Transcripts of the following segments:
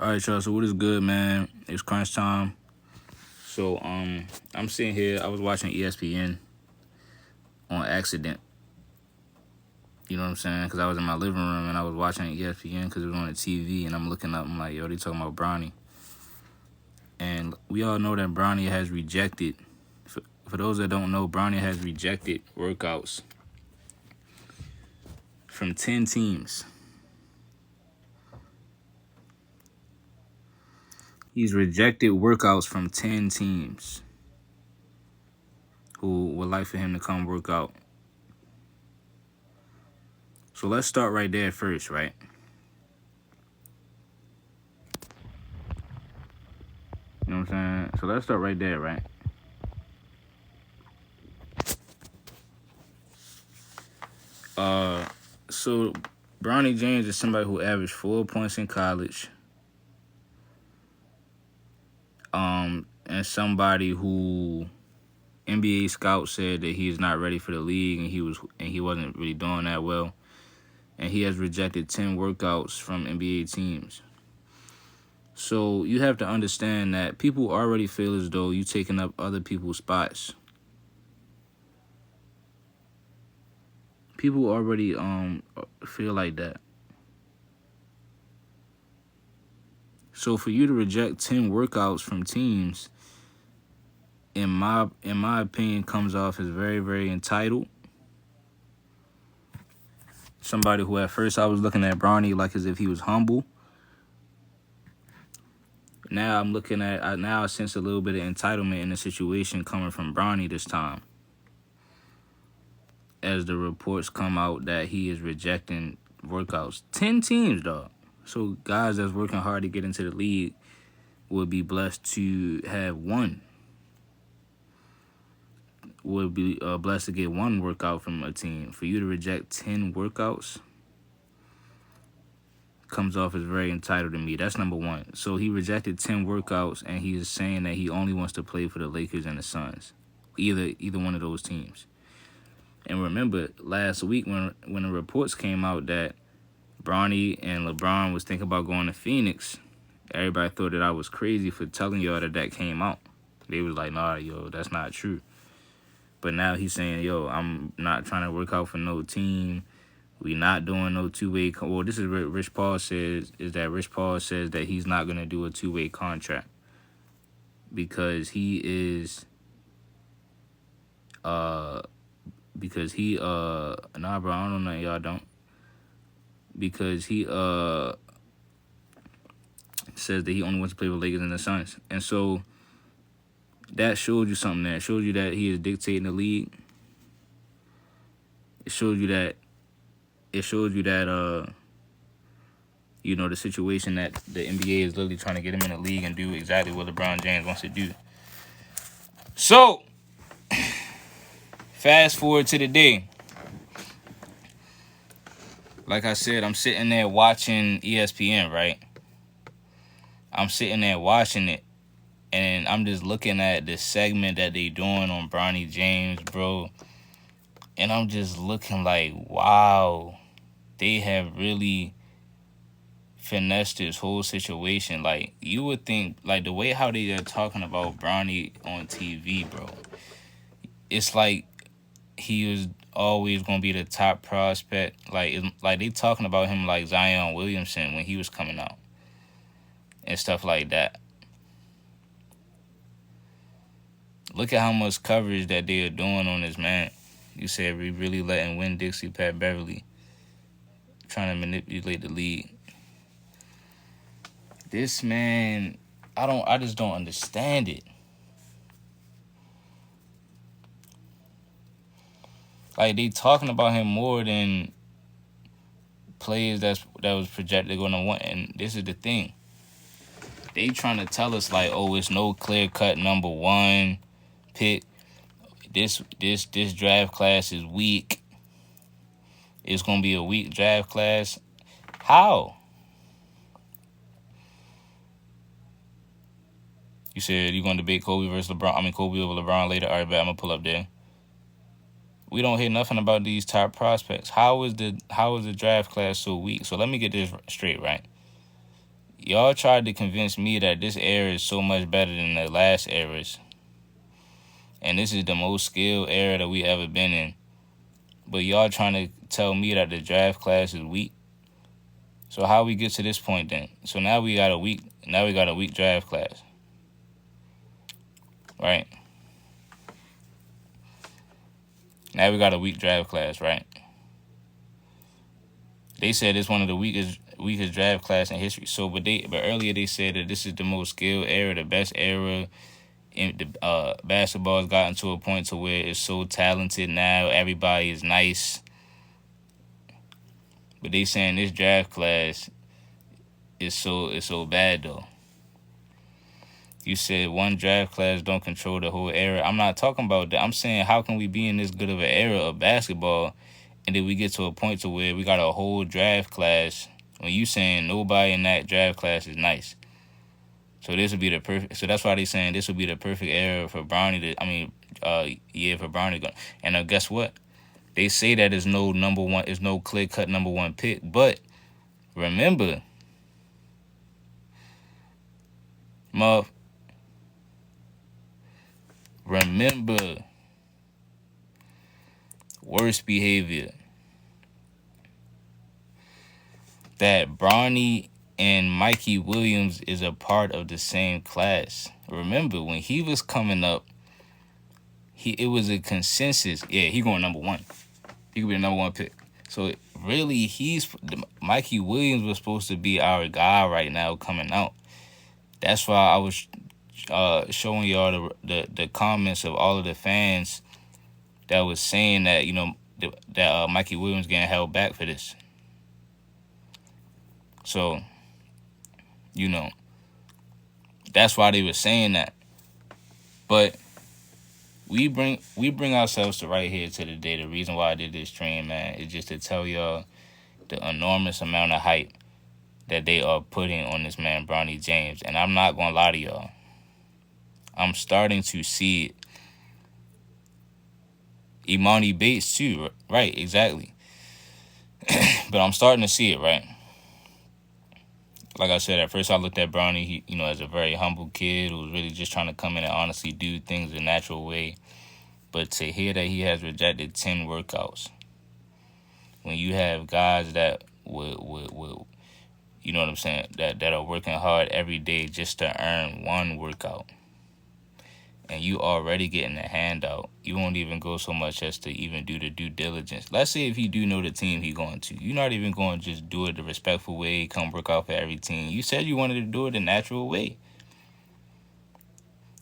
All right, y'all. So what is good, man? It's crunch time. So I'm sitting here. I was watching ESPN on accident. You know what I'm saying? Because I was in my living room and I was watching ESPN because it was on the TV. And I'm looking up. I'm like, yo, they talking about Bronny. And we all know that Bronny has rejected. For those that don't know, Bronny has rejected workouts from 10 teams. He's rejected workouts from 10 teams who would like for him to come work out. So let's start right there first, right? You know what I'm saying? So let's start right there, right? Uh, so Bronny James is somebody who averaged 4 points in college. And somebody who NBA scouts said that he's not ready for the league, and he wasn't really doing that well. And he has rejected 10 workouts from NBA teams. So you have to understand that people already feel as though you taking up other people's spots. People already feel like that. So for you to reject 10 workouts from teams, in my opinion, comes off as very, very entitled. Somebody who at first I was looking at Bronny like as if he was humble. Now I'm looking at now I sense a little bit of entitlement in the situation coming from Bronny this time. As the reports come out that he is rejecting workouts. 10 teams, dog. So guys that's working hard to get into the league would be blessed to have one. Would be blessed to get one workout from a team. For you to reject 10 workouts comes off as very entitled to me. That's number one. So he rejected 10 workouts, and he is saying that he only wants to play for the Lakers and the Suns. Either one of those teams. And remember, last week when the reports came out that Bronny and LeBron was thinking about going to Phoenix, everybody thought that I was crazy for telling y'all that came out. They was like, nah, yo, that's not true. But now he's saying, yo, I'm not trying to work out for no team. We not doing no two-way. Well, this is what Rich Paul says, is that Rich Paul says that he's not going to do a two-way contract because he is, nah, bro, I don't know, y'all don't. Because he, says that he only wants to play with Lakers and the Suns. And so that shows you something there. It shows you that he is dictating the league. It shows you that you know, the situation that the NBA is literally trying to get him in the league and do exactly what LeBron James wants to do. So, fast forward to the day. Like I said, I'm sitting there watching ESPN, right? I'm sitting there watching it, and I'm just looking at the segment that they doing on Bronny James, bro. And I'm just looking like, wow, they have really finessed this whole situation. Like, you would think, like, the way how they are talking about Bronny on TV, bro, it's like he was always gonna be the top prospect. Like they talking about him like Zion Williamson when he was coming out and stuff like that. Look at how much coverage that they are doing on this man. You said we really letting Win Dixie, Pat Beverly, trying to manipulate the league. This man, I just don't understand it. Like, they talking about him more than players that was projected going to win. And this is the thing. They trying to tell us, like, oh, it's no clear-cut number one pick. This draft class is weak. It's going to be a weak draft class. How? You said you're going to debate Kobe versus LeBron. I mean, Kobe over LeBron later. All right, bet I'm going to pull up there. We don't hear nothing about these top prospects. How is the draft class so weak? So let me get this straight, right? y'all tried to convince me that this era is so much better than the last eras, and this is the most skilled era that we ever been in. But y'all trying to tell me that the draft class is weak. So how we get to this point then? So now we got a weak draft class, right? Now we got a weak draft class, right? They said it's one of the weakest draft class in history. So, but earlier they said that this is the most skilled era, the best era. In the basketball has gotten to a point to where it's so talented now. Everybody is nice. But they saying this draft class is so bad though. You said one draft class don't control the whole era. I'm not talking about that. I'm saying how can we be in this good of an era of basketball and then we get to a point to where we got a whole draft class when you saying nobody in that draft class is nice. So this would be the perfect. So that's why they saying this would be the perfect era for Bronny to. For Bronny. And guess what? They say that there's no number one. There's no clear cut number one pick. But remember, remember, worst behavior. That Bronny and Mikey Williams is a part of the same class. Remember, when he was coming up, it was a consensus. Yeah, he going number one. He could be the number one pick. So really, Mikey Williams was supposed to be our guy right now coming out. That's why I was showing y'all the comments of all of the fans that was saying that that Mikey Williams getting held back for this. So, that's why they were saying that. But we bring ourselves to right here to the day. The reason why I did this stream, man, is just to tell y'all the enormous amount of hype that they are putting on this man, Bronny James. And I'm not going to lie to y'all. I'm starting to see it. Imani Bates, too. Right, exactly. But I'm starting to see it, right? Like I said, at first I looked at Bronny, he, as a very humble kid who was really just trying to come in and honestly do things the natural way. But to hear that he has rejected 10 workouts, when you have guys that will you know what I'm saying, that are working hard every day just to earn one workout, and you already getting a handout, you won't even go so much as to even do the due diligence. Let's say if you do know the team he going to, you're not even going to just do it the respectful way, come work out for every team. You said you wanted to do it the natural way.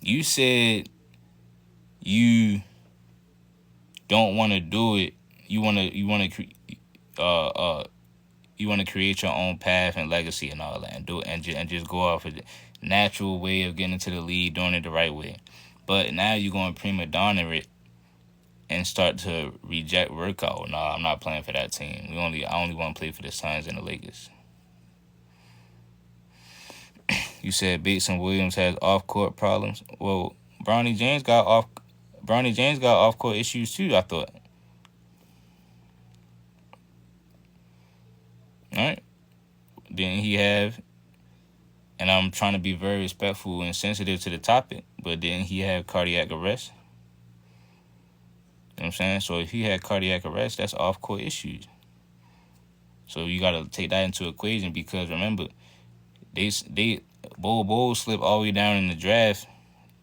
You said you don't want to do it. You want to create your own path and legacy and all that, and do it and just go off of the natural way of getting into the league, doing it the right way. But now you're going to prima donna it and start to reject workout. Nah, I'm not playing for that team. I only want to play for the Suns and the Lakers. You said Bates and Williams has off-court problems. Well, Bronny James got off-court issues too, I thought. All right. Didn't he have, and I'm trying to be very respectful and sensitive to the topic, but didn't he have cardiac arrest? You know what I'm saying? So if he had cardiac arrest, that's off-court issues. So you got to take that into equation, because remember, Bol slipped all the way down in the draft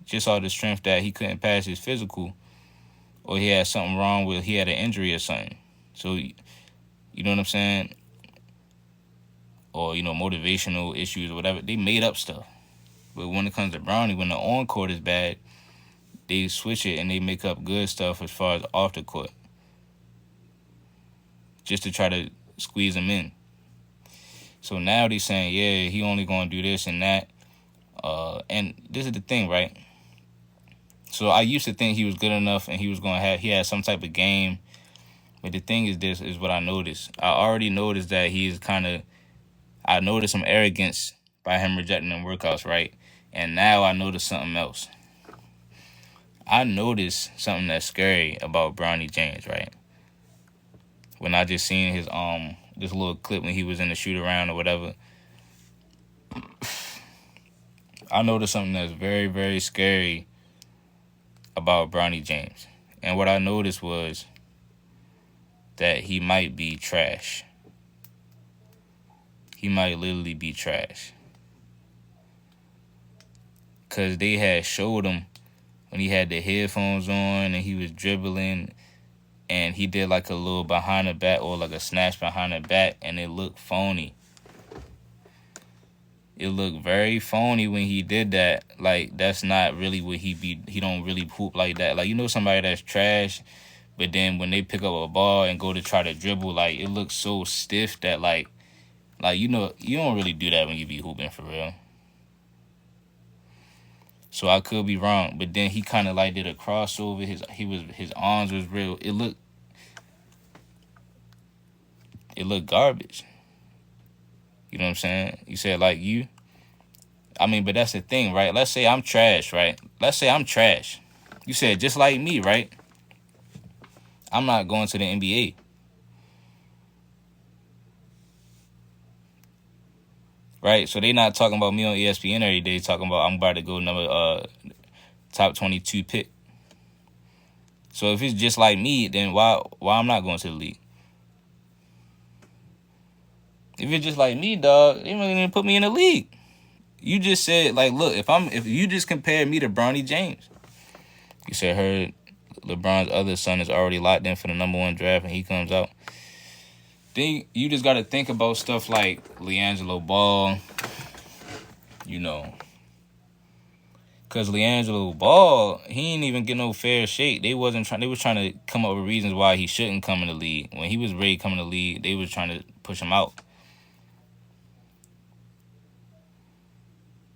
just off the strength that he couldn't pass his physical, or he had something wrong with, he had an injury or something. So, you know what I'm saying? Or, motivational issues or whatever. They made up stuff. But when it comes to Bronny, when the on-court is bad, they switch it and they make up good stuff as far as off the court, just to try to squeeze him in. So now they saying, yeah, he only going to do this and that. And this is the thing, right? So I used to think he was good enough and he had some type of game. But the thing is, this is what I noticed. I already noticed that I noticed some arrogance by him rejecting them workouts, right? And now I noticed something else. I noticed something that's scary about Bronny James, right? When I just seen his this little clip when he was in the shoot around or whatever. I noticed something that's very, very scary about Bronny James. And what I noticed was that he might be trash. He might literally be trash. Because they had showed him when he had the headphones on and he was dribbling and he did like a little behind the back or like a snatch behind the back and it looked phony. It looked very phony when he did that. Like, that's not really what he don't really hoop like that. Like, you know somebody that's trash, but then when they pick up a ball and go to try to dribble, like, it looks so stiff that, like, you know, you don't really do that when you be hooping for real. So I could be wrong, but then he kind of like did a crossover. His arms was real. It looked garbage. You know what I'm saying? You said like you. I mean, but that's the thing, right? Let's say I'm trash, right? Let's say I'm trash. You said just like me, right? I'm not going to the NBA. Right? So they not talking about me on ESPN every day, talking about I'm about to go top 22 pick. So if it's just like me, then why I'm not going to the league? If it's just like me, dog, they don't even put me in the league. You just said, like, look, if you just compare me to Bronny James, you said heard LeBron's other son is already locked in for the #1 draft and he comes out. Then you just got to think about stuff like LiAngelo Ball, you know. Because LiAngelo Ball, he ain't even get no fair shake. They was trying to come up with reasons why he shouldn't come in the league. When he was ready to come in the league, they was trying to push him out.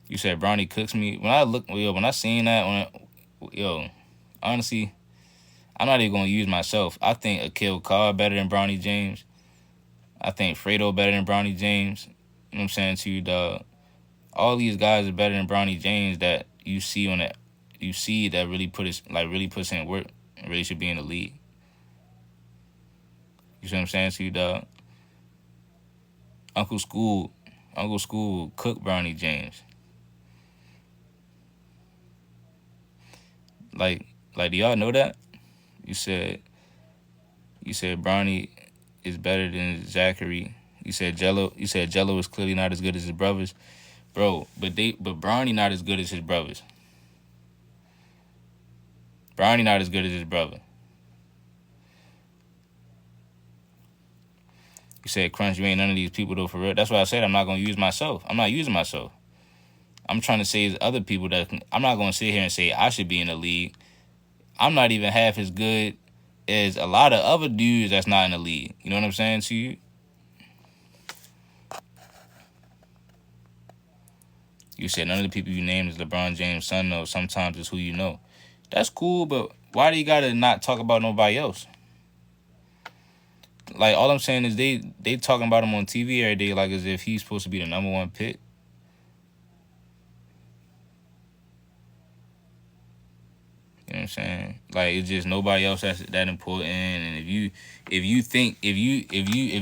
You said Bronny cooks me. When I seen that, honestly, I'm not even gonna use myself. I think Akil Carr better than Bronny James. I think Fredo better than Bronny James. You know what I'm saying to you, dog? All these guys are better than Bronny James that you see that really puts in work and really should be in the league. You see what I'm saying to you, dog? Uncle School cook Bronny James. Like, do y'all know that? You said Bronny is better than Zachary. You said Jello is clearly not as good as his brothers. Bro, but Bronny not as good as his brothers. Bronny not as good as his brother. You said, Crunch, you ain't none of these people though for real. That's why I said I'm not gonna use myself. I'm not using myself. I'm trying to say there's other people I'm not gonna sit here and say I should be in the league. I'm not even half as good as a lot of other dudes that's not in the league. You know what I'm saying to you? You said none of the people you named is LeBron James' son, though. Sometimes it's who you know. That's cool, but why do you gotta not talk about nobody else? Like, all I'm saying is they talking about him on TV every day like as if he's supposed to be the #1 pick. You know what I'm saying? Like, it's just nobody else that's that important. And if you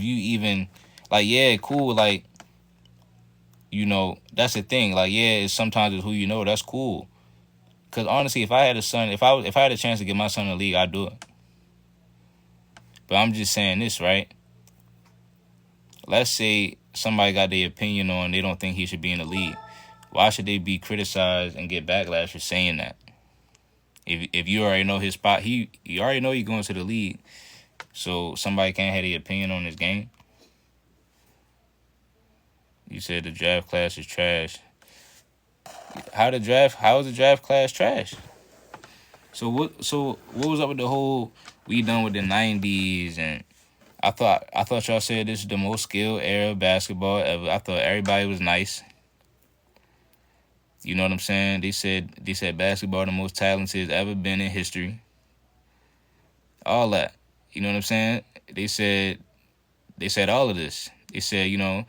even like, yeah, cool, like, you know, that's the thing. Like, yeah, it's sometimes it's who you know. That's cool. Cause honestly, if I had a son, if I had a chance to get my son in the league, I'd do it. But I'm just saying this, right? Let's say somebody got their opinion on they don't think he should be in the league. Why should they be criticized and get backlash for saying that? If you already know his spot, you already know he's going to the league. So somebody can't have their opinion on his game. You said the draft class is trash. How is the draft class trash? So what was up with the whole we done with the 90s and I thought y'all said this is the most skilled era of basketball ever. I thought everybody was nice. You know what I'm saying? They said basketball the most talented it's ever been in history. All that. You know what I'm saying? They said all of this. They said, you know,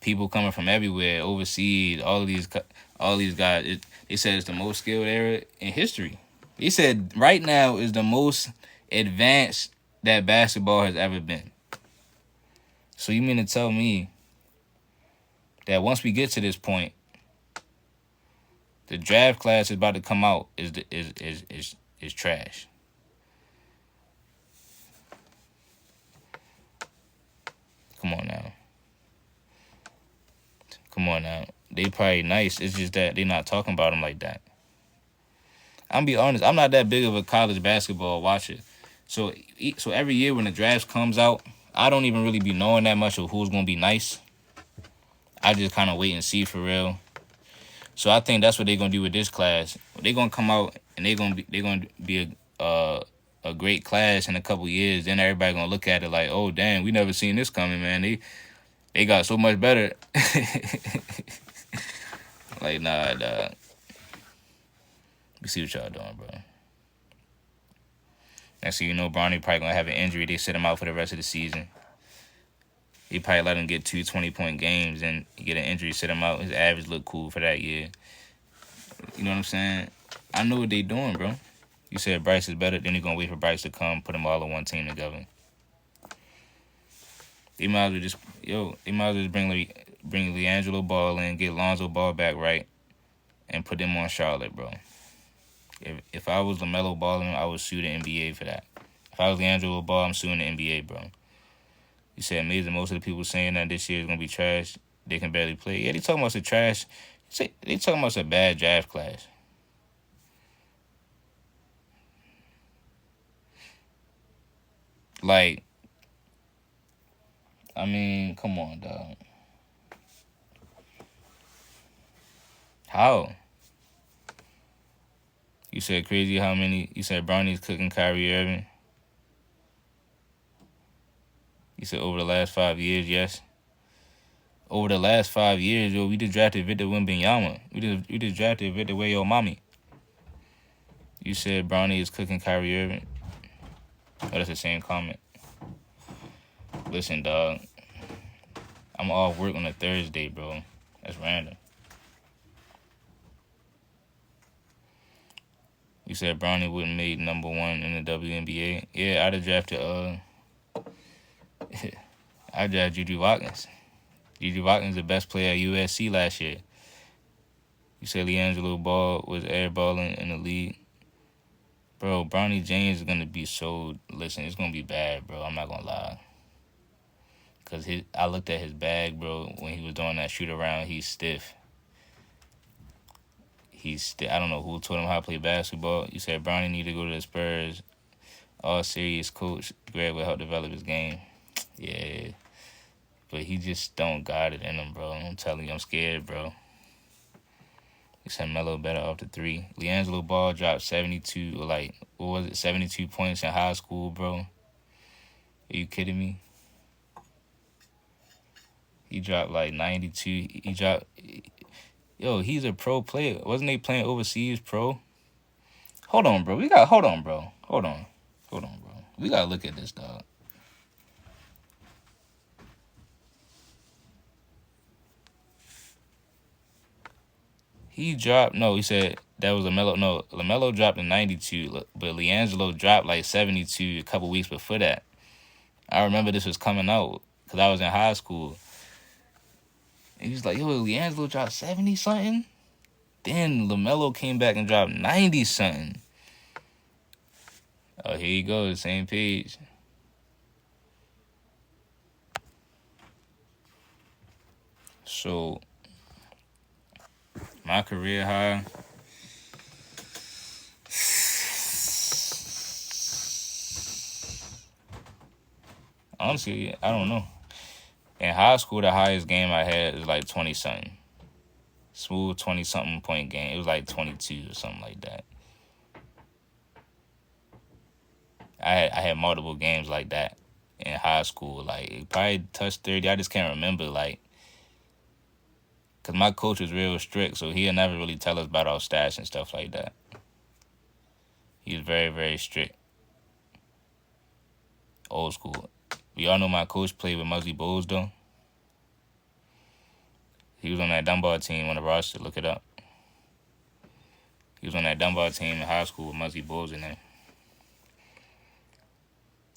people coming from everywhere, overseas, all these guys. They said it's the most skilled era in history. They said right now is the most advanced that basketball has ever been. So you mean to tell me that once we get to this point, The draft class is about to come out is trash. Come on now. Come on now. They probably nice. It's just that they not talking about them like that. I'm be honest. I'm not that big of a college basketball watcher. So every year when the draft comes out, I don't even really be knowing that much of who's gonna be nice. I just kind of wait and see for real. So I think that's what they're gonna do with this class. They're gonna come out and they're gonna be a great class in a couple years. Then everybody gonna look at it like, oh damn, we never seen this coming, man. They got so much better. Like nah, dog. We see what y'all doing, bro. Next thing you know, Bronny probably gonna have an injury. They sit him out for the rest of the season. He probably let him get 2 20-point games and get an injury, sit him out. His average look cool for that year. You know what I'm saying? I know what they doing, bro. You said Bryce is better, then you're gonna wait for Bryce to come, put them all on one team together. They might as well just bring LiAngelo Ball in, get Lonzo Ball back right, and put them on Charlotte, bro. If I was LaMelo Ball, I would sue the NBA for that. If I was LiAngelo Ball, I'm suing the NBA, bro. You said amazing. Most of the people saying that this year is gonna be trash. They can barely play. Yeah, they talking about some trash. They talking about some bad draft class. Like, I mean, come on, dog. How? You said crazy how many? You said Bronny's cooking Kyrie Irving. You said over the last 5 years, yes. Over the last 5 years, yo, we just drafted Victor Wembanyama. We just drafted Victor Wembanyama. You said Bronny is cooking Kyrie Irving. Oh, that's the same comment. Listen, dog. I'm off work on a Thursday, bro. That's random. You said Bronny wouldn't make number 1 in the WNBA. Yeah, I'd have drafted I drafted Juju Watkins. Juju Watkins the best player at USC last year. You said LiAngelo Ball was airballing in the league. Bro, Bronny James is gonna be so listen, it's gonna be bad, bro. I'm not gonna lie. Cause I looked at his bag, bro, when he was doing that shoot around, he's stiff. I don't know who told him how to play basketball. You said Bronny need to go to the Spurs. All serious coach. Greg will help develop his game. Yeah. But he just don't got it in him, bro. I'm telling you, I'm scared, bro. You said Melo better off the 3. LiAngelo Ball dropped 72, or like, what was it, 72 points in high school, bro. Are you kidding me? He dropped like 92. Yo, he's a pro player. Wasn't they playing overseas pro? Hold on, bro. Hold on, bro. Hold on, bro. We gotta look at this, dog. He said that was LaMelo. No, LaMelo dropped in 92, but LiAngelo dropped like 72 a couple weeks before that. I remember this was coming out because I was in high school. And he was like, yo, LiAngelo dropped 70-something? Then LaMelo came back and dropped 90-something. Oh, here you go, same page. So, my career high. Honestly, I don't know. In high school, the highest game I had was like 20-something. Smooth 20-something point game. It was like 22 or something like that. I had multiple games like that in high school. Like, it probably touched 30. I just can't remember, like, because my coach was real strict, so he'll never really tell us about our stats and stuff like that. He was very, very strict. Old school. We all know my coach played with Muggsy Bogues, though. He was on that Dunbar team on the roster. Look it up. He was on that Dunbar team in high school with Muggsy Bogues in there.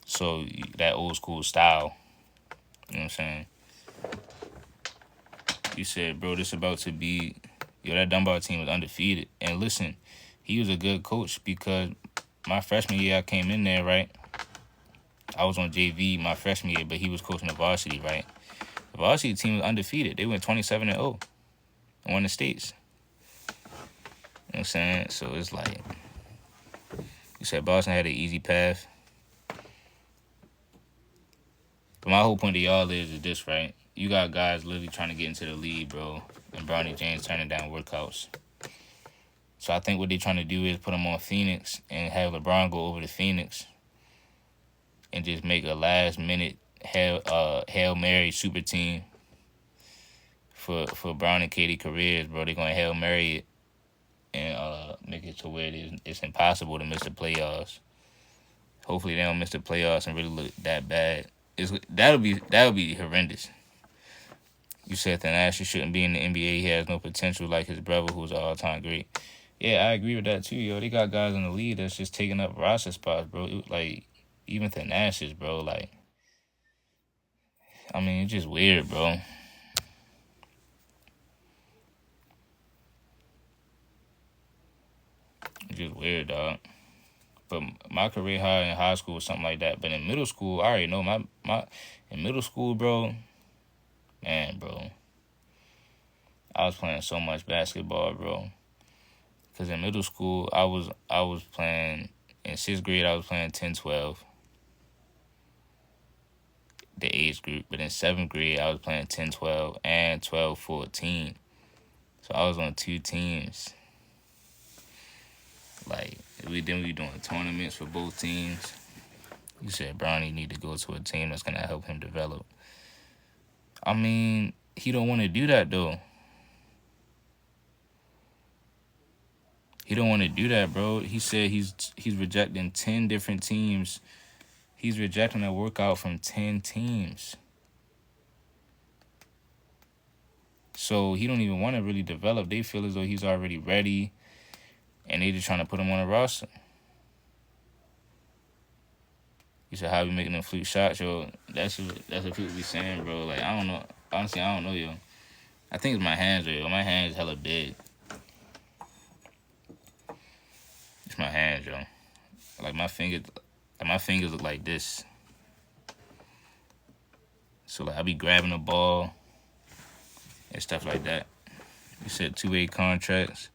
So, that old school style. You know what I'm saying? You said, bro, this about to be Yo, that Dunbar team was undefeated. And listen, he was a good coach because my freshman year I came in there, right? I was on JV my freshman year, but he was coaching the varsity, right? The varsity team was undefeated. They went 27-0 and won the states. You know what I'm saying? So it's like, you said Boston had an easy path. But my whole point to y'all is this, right? You got guys literally trying to get into the league, bro. And Bronny James turning down workouts. So I think what they're trying to do is put him on Phoenix and have LeBron go over to Phoenix and just make a last-minute Hail Mary super team for Brown and KD careers, bro. They're going to Hail Mary it and make it to where it's impossible to miss the playoffs. Hopefully they don't miss the playoffs and really look that bad. That'll be horrendous. You said Thanasis shouldn't be in the NBA. He has no potential like his brother, who's an all-time great. Yeah, I agree with that too, yo. They got guys in the league that's just taking up roster spots, bro. Like, even Thanasis, bro. Like, I mean, it's just weird, bro. It's just weird, dog. But my career high in high school was something like that. But in middle school, I already know in middle school, bro, man, bro, I was playing so much basketball, bro. Cause in middle school, I was playing in 6th grade. I was playing 10-12, the age group. But in 7th grade, I was playing 10-12 and 12-14. So I was on 2 teams. Like, we doing tournaments for both teams. You said Bronny need to go to a team that's gonna help him develop. I mean, he don't want to do that though. He don't want to do that, bro. He said he's rejecting 10 different teams. He's rejecting a workout from 10 teams. So he don't even want to really develop. They feel as though he's already ready, and they just trying to put him on a roster. He said, how we making them fluke shots, yo? That's what people be saying, bro. Like, I don't know. Honestly, I don't know, yo. I think it's my hands, yo. My hands hella big. It's my hands, yo. Like my fingers look like this. So like I be grabbing the ball and stuff like that. You said 2-way contracts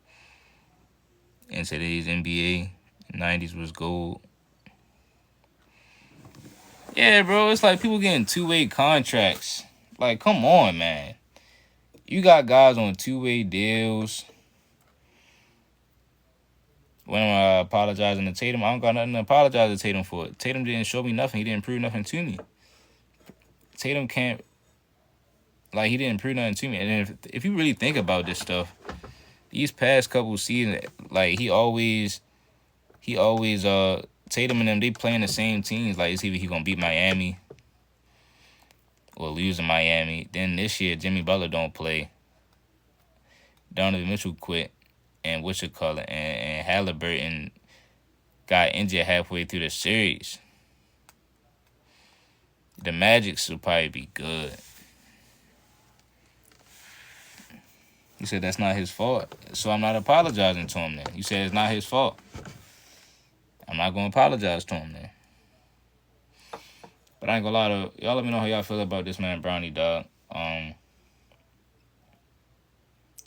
in today's NBA. 90s was gold. Yeah, bro, it's like people getting 2-way contracts. Like, come on, man. You got guys on 2-way deals. When I'm apologizing to Tatum, I don't got nothing to apologize to Tatum for. Tatum didn't show me nothing. He didn't prove nothing to me. Tatum can't, like, he didn't prove nothing to me. And if you really think about this stuff, these past couple seasons, like, he always, Tatum and them, they playing the same teams. Like, it's either he gonna beat Miami or lose in Miami. Then this year, Jimmy Butler don't play. Donovan Mitchell quit. And whatchamacallit, and Halliburton got injured halfway through the series. The Magic should probably be good. He said that's not his fault. So I'm not apologizing to him then. You said it's not his fault. I'm not going to apologize to him then. But I ain't gonna lie to y'all. Let me know how y'all feel about this man, Bronny, dog.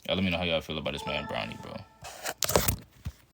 Y'all let me know how y'all feel about this man, Bronny, bro.